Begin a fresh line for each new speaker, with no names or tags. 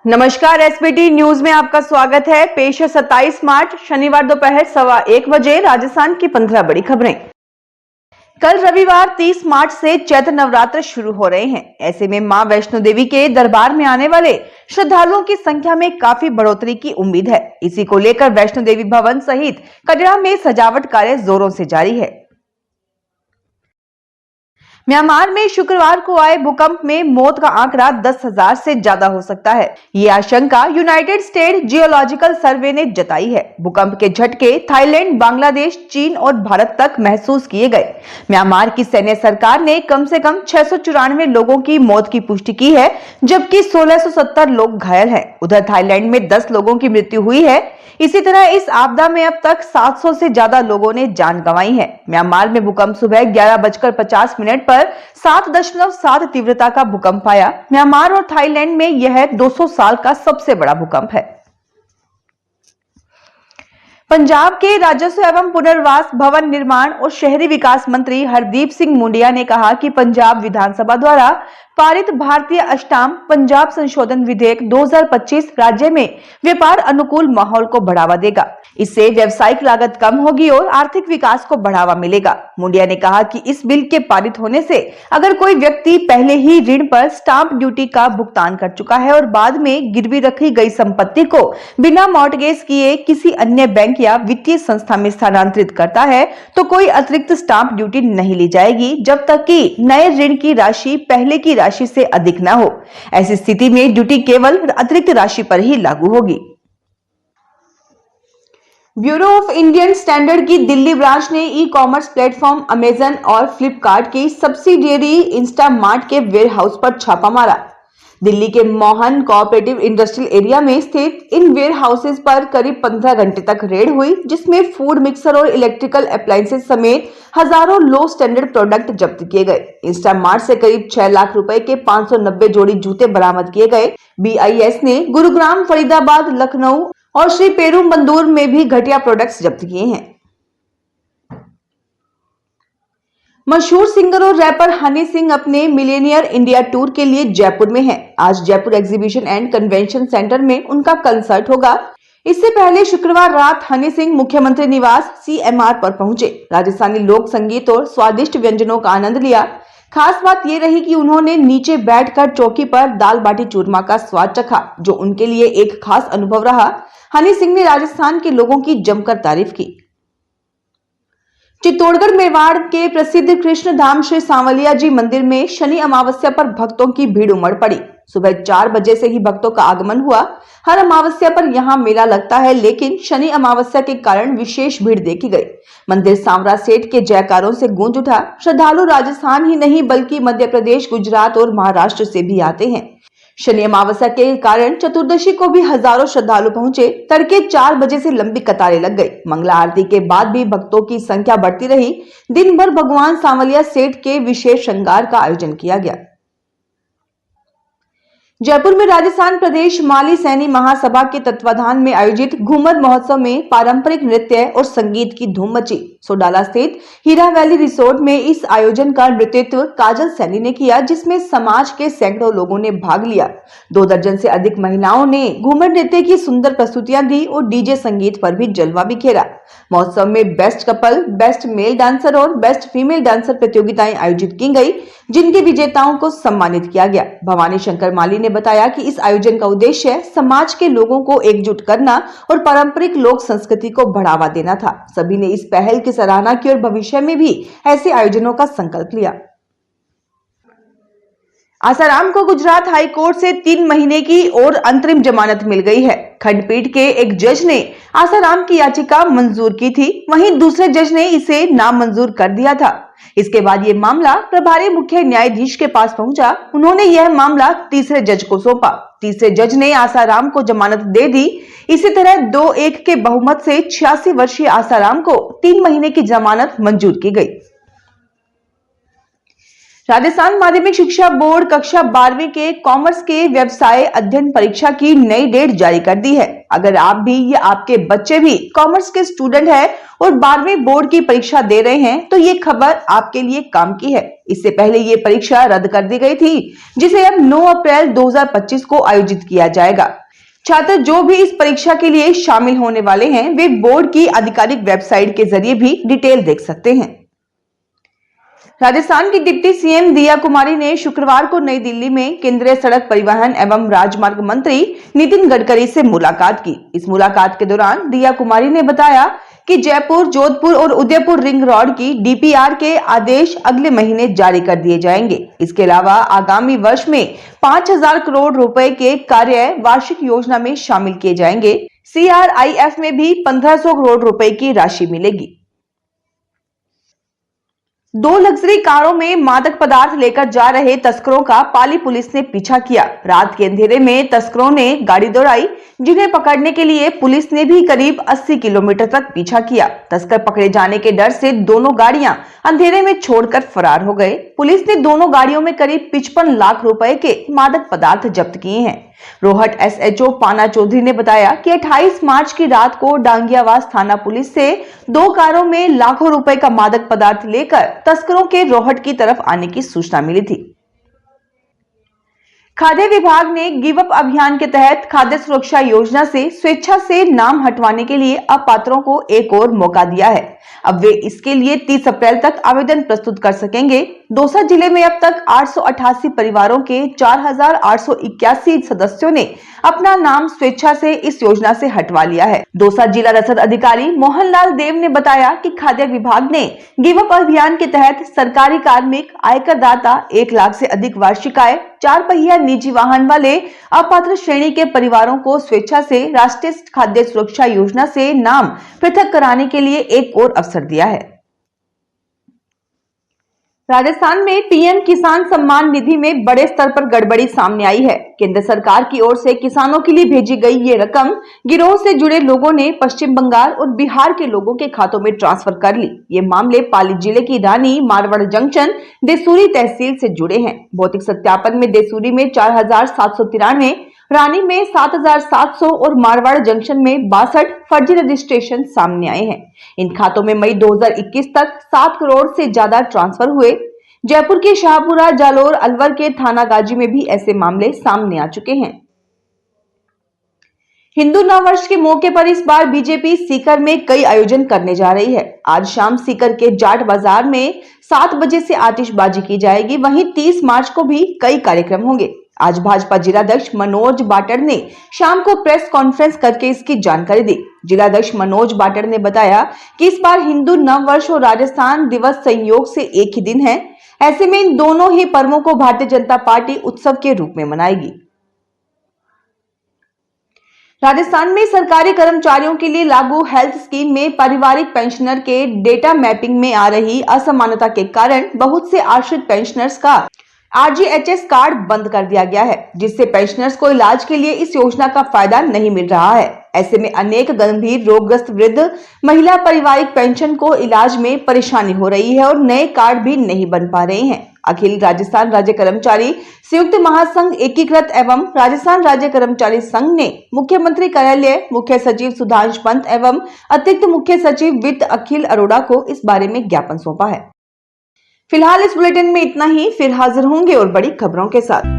नमस्कार, SBT news में आपका स्वागत है। पेश है 27 मार्च शनिवार दोपहर 1:15 बजे राजस्थान की 15 बड़ी खबरें। कल रविवार 30 मार्च से चैत्र नवरात्र शुरू हो रहे हैं। ऐसे में मां वैष्णो देवी के दरबार में आने वाले श्रद्धालुओं की संख्या में काफी बढ़ोतरी की उम्मीद है। इसी को लेकर वैष्णो देवी भवन सहित कटरा में सजावट कार्य जोरों से जारी है। म्यांमार में शुक्रवार को आए भूकंप में मौत का आंकड़ा 10,000 से ज्यादा हो सकता है। ये आशंका यूनाइटेड स्टेट जियोलॉजिकल सर्वे ने जताई है। भूकंप के झटके थाईलैंड, बांग्लादेश, चीन और भारत तक महसूस किए गए। म्यांमार की सैन्य सरकार ने कम से कम 694 लोगों की मौत की पुष्टि की है, जबकि 1670 लोग घायल हैं। उधर थाईलैंड में 10 लोगों की मृत्यु हुई है। इसी तरह इस आपदा में अब तक 700 से ज्यादा लोगों ने जान गंवाई है। म्यांमार में भूकंप सुबह 11:50 पर 7.7 तीव्रता का भूकंप आया। म्यांमार और थाईलैंड में यह 200 साल का सबसे बड़ा भूकंप है। पंजाब के राजस्व एवं पुनर्वास, भवन निर्माण और शहरी विकास मंत्री हरदीप सिंह मुंडिया ने कहा कि पंजाब विधानसभा द्वारा पारित भारतीय अष्टांग पंजाब संशोधन विधेयक 2025 राज्य में व्यापार अनुकूल माहौल को बढ़ावा देगा। इससे व्यावसायिक लागत कम होगी और आर्थिक विकास को बढ़ावा मिलेगा। मुंडिया ने कहा कि इस बिल के पारित होने से अगर कोई व्यक्ति पहले ही ऋण पर स्टाम्प ड्यूटी का भुगतान कर चुका है और बाद में गिरवी रखी गई संपत्ति को बिना मॉर्टगेज किए किसी अन्य बैंक या वित्तीय संस्था में स्थानांतरित करता है, तो कोई अतिरिक्त स्टाम्प ड्यूटी नहीं ली जाएगी जब तक कि नए ऋण की राशि पहले की राशि से अधिक न हो। ऐसी स्थिति में ड्यूटी केवल अतिरिक्त राशि पर ही लागू होगी। ब्यूरो ऑफ इंडियन स्टैंडर्ड की दिल्ली ब्रांच ने ई कॉमर्स प्लेटफॉर्म अमेजन और फ्लिपकार्ट की सब्सिडियरी इंस्टामार्ट के वेयरहाउस पर छापा मारा। दिल्ली के मोहन कोऑपरेटिव इंडस्ट्रियल एरिया में स्थित इन वेयर हाउसेज पर करीब 15 घंटे तक रेड हुई, जिसमें फूड मिक्सर और इलेक्ट्रिकल अप्लायंसेज समेत हजारों लो स्टैंडर्ड प्रोडक्ट जब्त किए गए। इंस्टामार्ट से करीब 6 लाख रुपए के 590 जोड़ी जूते बरामद किए गए। BIS ने गुरुग्राम, फरीदाबाद, लखनऊ और श्री पेरुम्बदूर में भी घटिया प्रोडक्ट्स जब्त किए हैं। मशहूर सिंगर और रैपर हनी सिंह अपने मिलेनियर इंडिया टूर के लिए जयपुर में हैं। आज Jaipur exhibition and convention centre में उनका कंसर्ट होगा। इससे पहले शुक्रवार रात हनी सिंह मुख्यमंत्री निवास CMR पर पहुंचे। राजस्थानी लोक संगीत और स्वादिष्ट व्यंजनों का आनंद लिया। खास बात यह रही कि उन्होंने नीचे बैठकर चौकी पर दाल बाटी चूरमा का स्वाद चखा, जो उनके लिए एक खास अनुभव रहा। हनी सिंह ने राजस्थान के लोगों की जमकर तारीफ की। चित्तौड़गढ़ मेवाड़ के प्रसिद्ध कृष्ण धाम श्री सांवलिया जी मंदिर में शनि अमावस्या पर भक्तों की भीड़ उमड़ पड़ी। सुबह 4 बजे से ही भक्तों का आगमन हुआ। हर अमावस्या पर यहाँ मेला लगता है, लेकिन शनि अमावस्या के कारण विशेष भीड़ देखी गई। मंदिर सांवरा सेठ के जयकारों से गूंज उठा। श्रद्धालु राजस्थान ही नहीं बल्कि मध्य प्रदेश, गुजरात और महाराष्ट्र से भी आते हैं। शनि अमावस्या के कारण चतुर्दशी को भी हजारों श्रद्धालु पहुंचे। तड़के 4 बजे से लंबी कतारें लग गई। मंगला आरती के बाद भी भक्तों की संख्या बढ़ती रही। दिन भर भगवान सांवलिया सेठ के विशेष श्रृंगार का आयोजन किया गया। जयपुर में राजस्थान प्रदेश माली सैनी महासभा के तत्वाधान में आयोजित घूमर महोत्सव में पारंपरिक नृत्य और संगीत की धूम मची। सोडाला स्थित हीरा वैली रिसोर्ट में इस आयोजन का नेतृत्व काजल सैनी ने किया, जिसमें समाज के सैकड़ों लोगों ने भाग लिया। 2 दर्जन से अधिक महिलाओं ने घूमर नृत्य की सुंदर प्रस्तुतियां दी और डीजे संगीत पर भी जलवा बिखेरा। महोत्सव में best couple, best male dancer और बेस्ट फीमेल डांसर प्रतियोगिताएं आयोजित की गई, जिनके विजेताओं को सम्मानित किया गया। भवानी शंकर माली ने बताया कि इस आयोजन का उद्देश्य समाज के लोगों को एकजुट करना और पारंपरिक लोक संस्कृति को बढ़ावा देना था। सभी ने इस पहल की सराहना की और भविष्य में भी ऐसे आयोजनों का संकल्प लिया। आसाराम को गुजरात हाई कोर्ट से 3 महीने की और अंतरिम जमानत मिल गई है। खंडपीठ के एक जज ने आसाराम की याचिका मंजूर की थी, वहीं दूसरे जज ने इसे नामंजूर कर दिया था। इसके बाद यह मामला प्रभारी मुख्य न्यायाधीश के पास पहुंचा। उन्होंने यह मामला तीसरे जज को सौंपा। तीसरे जज ने आसाराम को जमानत दे दी। इसी तरह 2-1 के बहुमत से 86 वर्षीय आसाराम को 3 महीने की जमानत मंजूर की गई। राजस्थान माध्यमिक शिक्षा बोर्ड कक्षा 12वीं के कॉमर्स के व्यवसाय अध्ययन परीक्षा की नई डेट जारी कर दी है। अगर आप भी या आपके बच्चे भी कॉमर्स के स्टूडेंट हैं और 12वीं बोर्ड की परीक्षा दे रहे हैं तो ये खबर आपके लिए काम की है। इससे पहले ये परीक्षा रद्द कर दी गई थी, जिसे अब 9 अप्रैल 2025 को आयोजित किया जाएगा। छात्र जो भी इस परीक्षा के लिए शामिल होने वाले हैं वे बोर्ड की आधिकारिक वेबसाइट के जरिए भी डिटेल देख सकते हैं। राजस्थान की डिप्टी सीएम दिया कुमारी ने शुक्रवार को नई दिल्ली में केंद्रीय सड़क परिवहन एवं राजमार्ग मंत्री नितिन गडकरी से मुलाकात की। इस मुलाकात के दौरान दिया कुमारी ने बताया कि जयपुर, जोधपुर और उदयपुर रिंग रोड की डीपीआर के आदेश अगले महीने जारी कर दिए जाएंगे। इसके अलावा आगामी वर्ष में 5,000 करोड़ रुपए के कार्य वार्षिक योजना में शामिल किए जाएंगे। CRIF में भी 1,500 करोड़ रुपए की राशि मिलेगी। 2 लग्जरी कारों में मादक पदार्थ लेकर जा रहे तस्करों का पाली पुलिस ने पीछा किया। रात के अंधेरे में तस्करों ने गाड़ी दौड़ाई, जिन्हें पकड़ने के लिए पुलिस ने भी करीब 80 किलोमीटर तक पीछा किया। तस्कर पकड़े जाने के डर से दोनों गाड़ियां अंधेरे में छोड़कर फरार हो गए। पुलिस ने दोनों गाड़ियों में करीब 55 लाख रुपए के मादक पदार्थ जब्त किए हैं। रोहट SHO पाना चौधरी ने बताया कि 28 मार्च की रात को डांगियावास थाना पुलिस से 2 कारों में लाखों रुपए का मादक पदार्थ लेकर तस्करों के रोहट की तरफ आने की सूचना मिली थी। खाद्य विभाग ने गिव अप अभियान के तहत खाद्य सुरक्षा योजना से स्वेच्छा से नाम हटवाने के लिए अपात्रों को एक और मौका दिया है। अब वे इसके लिए 30 अप्रैल तक आवेदन प्रस्तुत कर सकेंगे। दौसा जिले में अब तक 888 परिवारों के 4,881 सदस्यों ने अपना नाम स्वेच्छा से इस योजना से हटवा लिया है। दौसा जिला रसद अधिकारी मोहनलाल देव ने बताया कि खाद्य विभाग ने गिव अप अभियान के तहत सरकारी कार्मिक, आयकर दाता, 1 लाख से अधिक वार्षिक आय, 4 पहिया निजी वाहन वाले अपात्र श्रेणी के परिवारों को स्वेच्छा से राष्ट्रीय खाद्य सुरक्षा योजना से नाम पृथक कराने के लिए एक और अवसर दिया है। राजस्थान में पीएम किसान सम्मान निधि में बड़े स्तर पर गड़बड़ी सामने आई है। केंद्र सरकार की ओर से किसानों के लिए भेजी गई ये रकम गिरोह से जुड़े लोगों ने पश्चिम बंगाल और बिहार के लोगों के खातों में ट्रांसफर कर ली। ये मामले पाली जिले की रानी मारवाड़ जंक्शन देसूरी तहसील से जुड़े हैं। भौतिक सत्यापन में देसूरी में 4,793, रानी में 7,700 और मारवाड़ जंक्शन में 62 फर्जी रजिस्ट्रेशन सामने आए हैं। इन खातों में मई 2021 तक 7 करोड़ से ज्यादा ट्रांसफर हुए। जयपुर के शाहपुरा, जालोर, अलवर के थाना गाजी में भी ऐसे मामले सामने आ चुके हैं। हिंदू नववर्ष के मौके पर इस बार बीजेपी सीकर में कई आयोजन करने जा रही है। आज शाम सीकर के जाट बाजार में 7 बजे से आतिशबाजी की जाएगी। वहीं 30 मार्च को भी कई कार्यक्रम होंगे। आज भाजपा जिलाध्यक्ष मनोज बाटर ने शाम को प्रेस कॉन्फ्रेंस करके इसकी जानकारी दी। जिलाध्यक्ष मनोज बाटर ने बताया कि इस बार हिंदू नववर्ष और राजस्थान दिवस संयोग से एक ही दिन है। ऐसे में इन दोनों ही पर्वों को भारतीय जनता पार्टी उत्सव के रूप में मनाएगी। राजस्थान में सरकारी कर्मचारियों के लिए लागू हेल्थ स्कीम में पारिवारिक पेंशनर के डेटा मैपिंग में आ रही असमानता के कारण बहुत से आश्रित पेंशनर्स का RGHS कार्ड बंद कर दिया गया है, जिससे पेंशनर्स को इलाज के लिए इस योजना का फायदा नहीं मिल रहा है। ऐसे में अनेक गंभीर रोगग्रस्त वृद्ध महिला पारिवारिक पेंशन को इलाज में परेशानी हो रही है और नए कार्ड भी नहीं बन पा रहे हैं। अखिल राजस्थान राज्य कर्मचारी संयुक्त महासंघ एकीकृत एवं राजस्थान राज्य कर्मचारी संघ ने मुख्यमंत्री कार्यालय, मुख्य सचिव सुधांश पंत एवं अतिरिक्त मुख्य सचिव वित्त अखिल अरोड़ा को इस बारे में ज्ञापन सौंपा है। फिलहाल इस बुलेटिन में इतना ही। फिर हाजिर होंगे और बड़ी खबरों के साथ।